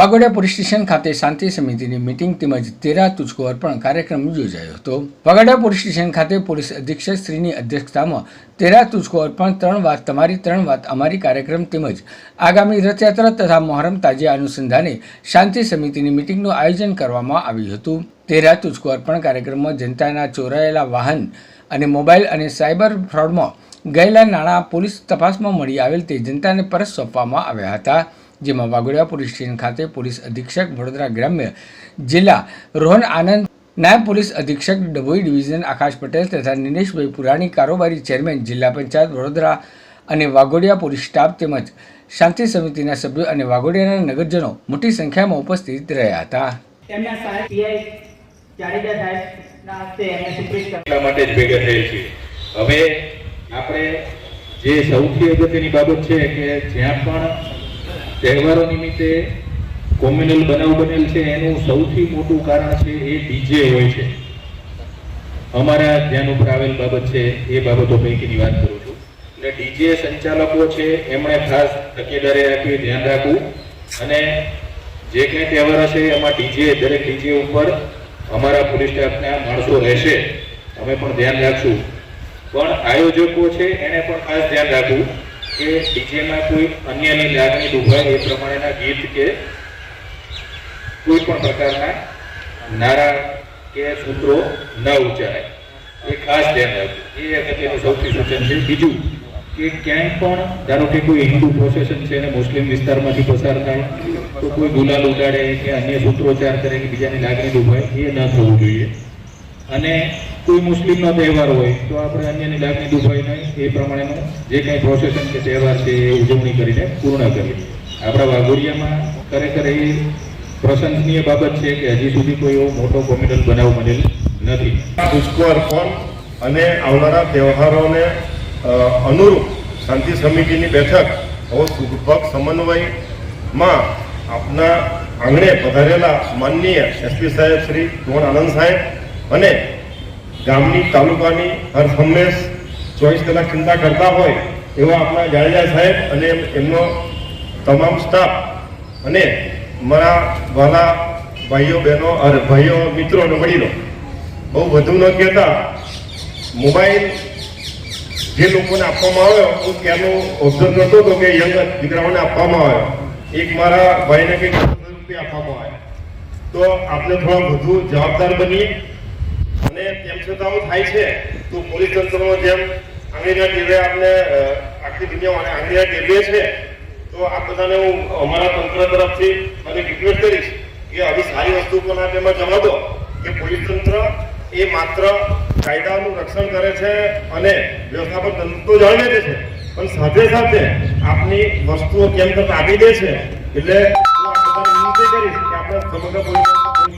Waghodia police station ખાતે શાંતિ સમિતિની meeting તેમજ 13 તુચકો અર્પણ કાર્યક્રમ યોજાયો હતો। વાઘોડિયા પોલીસ સ્ટેશન ખાતે પોલીસ અધિક્ષક શ્રીની અધ્યક્ષતામાં 13 તુચકો અર્પણ 3 વાત તમારી 3 વાત અમારી કાર્યક્રમ તેમજ આગામી રથયાત્રા તથા મોહરમ તાજિયા અનુસંધાને શાંતિ સમિતિની મીટિંગનું આયોજન કરવામાં આવ્યું હતું। 13 તુચકો અર્પણ કાર્યક્રમમાં જનતાના ચોરાયેલા વાહન અને મોબાઈલ અને સાયબર ફ્રોડમાં ગયેલા નાણાં પોલીસ તપાસમાં મળી આવેલ તે જનતાને પરત સોંપવામાં આવ્યા હતા, જેમાં વાઘોડિયા પોલીસ સ્ટેશન ખાતે પોલીસ અધિક્ષક વડોદરા ગ્રામ્ય જિલ્લા રોહન આનંદ, નાયબ પોલીસ અધિક્ષક ડભોઈ ડિવિઝન આકાશ પટેલ તથા નિલેશભાઈ પુરાણી, કારોબારી ચેરમેન જિલ્લા પંચાયત વડોદરા અને વાઘોડિયા પોલીસ સ્ટાફ તેમજ શાંતિ સમિતિના સભ્યો અને વાઘોડિયાના નગરજનો મોટી સંખ્યામાં ઉપસ્થિત રહ્યા હતા। હવે આપણે જે સૌથી અગત્યની બાબત છે કે જ્યાં પણ તહેવારો નિમિત્તે કોમ્યુનલ બનાવ બનેલ છે એનું સૌથી મોટું કારણ છે એ ડીજે હોય છે। અમારા ધ્યાન ઉપર આવેલ બાબત છે એ બાબતો પૈકીની વાત કરું છું। એટલે ડીજે સંચાલકો છે એમણે ખાસ તકેદારી રાખવી, ધ્યાન રાખવું અને જે કંઈ તહેવાર હશે એમાં દરેક ડીજે ઉપર અમારા પોલીસ સ્ટાફના માણસો રહેશે, અમે પણ ધ્યાન રાખશું। પણ આયોજકો છે એને પણ ખાસ ધ્યાન રાખવું કે ડીજેમાં કોઈ અન્યની લાગણી દુભાય એ પ્રમાણેના ગીત કે કોઈ પણ પ્રકારના નારા કે સૂત્રો ન ઉચ્ચારાય, એ ખાસ ધ્યાન રાખવું। એ અગત્યનું સૌથી સૂચન છે। બીજું કે ક્યાંય પણ ધારો કે કોઈ હિન્દુ પ્રોસેશન છે અને મુસ્લિમ વિસ્તારમાંથી પસાર થાય તો કોઈ ગુલાલ ઉડાડે કે અન્ય સૂત્રોચ્ચાર કરે કે બીજાની લાગણી દુભાય, એ ન થવું જોઈએ। અને કોઈ મુસ્લિમનો તહેવાર હોય તો આપણે અન્યની લાગણી દુભાઈ નહીં, એ પ્રમાણેનું જે કંઈ પ્રોસેશન કે તહેવાર છે એ ઉજવણી કરીને પૂર્ણ કરીએ। આપણા વાઘોડિયામાં ખરેખર એ પ્રશંસનીય બાબત છે કે હજી સુધી કોઈ એવો મોટો કોમ્યુનલ બનાવ બનેલ નથી। તુચકો અર્પણ અને આવનારા તહેવારોને અનુરૂપ શાંતિ સમિતિની બેઠક હવે સુખભગ સમન્વયમાં આપના આંગણે પધારેલા માનનીય એસપી સાહેબ શ્રી રોહન આનંદ સાહેબ અને ગામની તાલુકાની હર હંમેશ 24 કલાક ચિંતા કરતા હોય એવા આપણા જાડેજા સાહેબ અને એમનો તમામ સ્ટાફ અને મારા વાલા ભાઈઓ બહેનો અને ભાઈઓ મિત્રો અને વડીલો, બહુ વધુ ન કહેતા મોબાઈલ જે લોકોને આપવામાં આવ્યો હું ત્યાંનો ઓબ્ઝર્વ કરતો હતો કે યંગ દીકરાઓને આપવામાં આવ્યો, એક મારા ભાઈને કંઈક ₹100 આપવામાં આવ્યા। તો આપણે થોડા વધુ જવાબદાર બનીએ અને તેમ છતાં થાય છે તો પોલીસ તંત્રનો જેમ આંગળીના ટેરવે આપણે આખી દુનિયા આંગળીના ટેરવે છે, તો આ બધાને હું અમારા તંત્ર તરફથી મને રિક્વેસ્ટ કરીશ કે આવી સારી વસ્તુ પણ તેમાં જવા દો કે પોલીસ તંત્ર એ માત્ર કાયદાનું રક્ષણ કરે છે અને વ્યવસ્થાપન તંત્ર તો જાળવે છે, પણ સાથે સાથે આપની વસ્તુઓ કેમ તક આપી દે છે। એટલે હું આ બધાને વિનંતી કરીશ કે આપણે સમગ્ર પોલીસ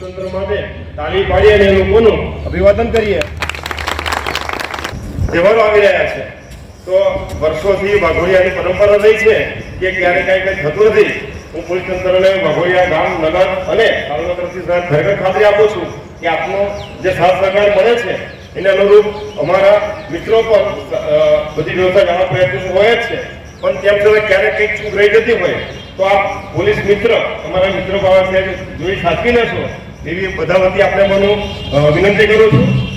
તંત્ર માટે તાળી પાડીએ અને લોકોનું અભિવાદન કરીએ। તહેવારો આવી રહ્યા છે તો વર્ષોથી વાઘોડિયાની પરંપરા રહી છે કે ક્યારે કંઈ થતું નથી। હું પોલીસ તંત્રને વાઘોડિયા ગામ, નગર અને તાલુકા તરફથી ખરેખર ખાતરી આપું છું કે આપનો જે સાથ સહકાર મળે છે એને અનુરૂપ અમારા મિત્રો પણ બધી વ્યવસ્થા જવા પ્રયત્ન હોય જ છે, પણ તેમ છતાં ક્યારેક કંઈક ચૂક રહી જતી હોય તો આપ પોલીસ મિત્ર અમારા મિત્રો પાસે જોઈ સાચવી લેશો એવી બધા વતી આપણે મને વિનંતી કરું છું।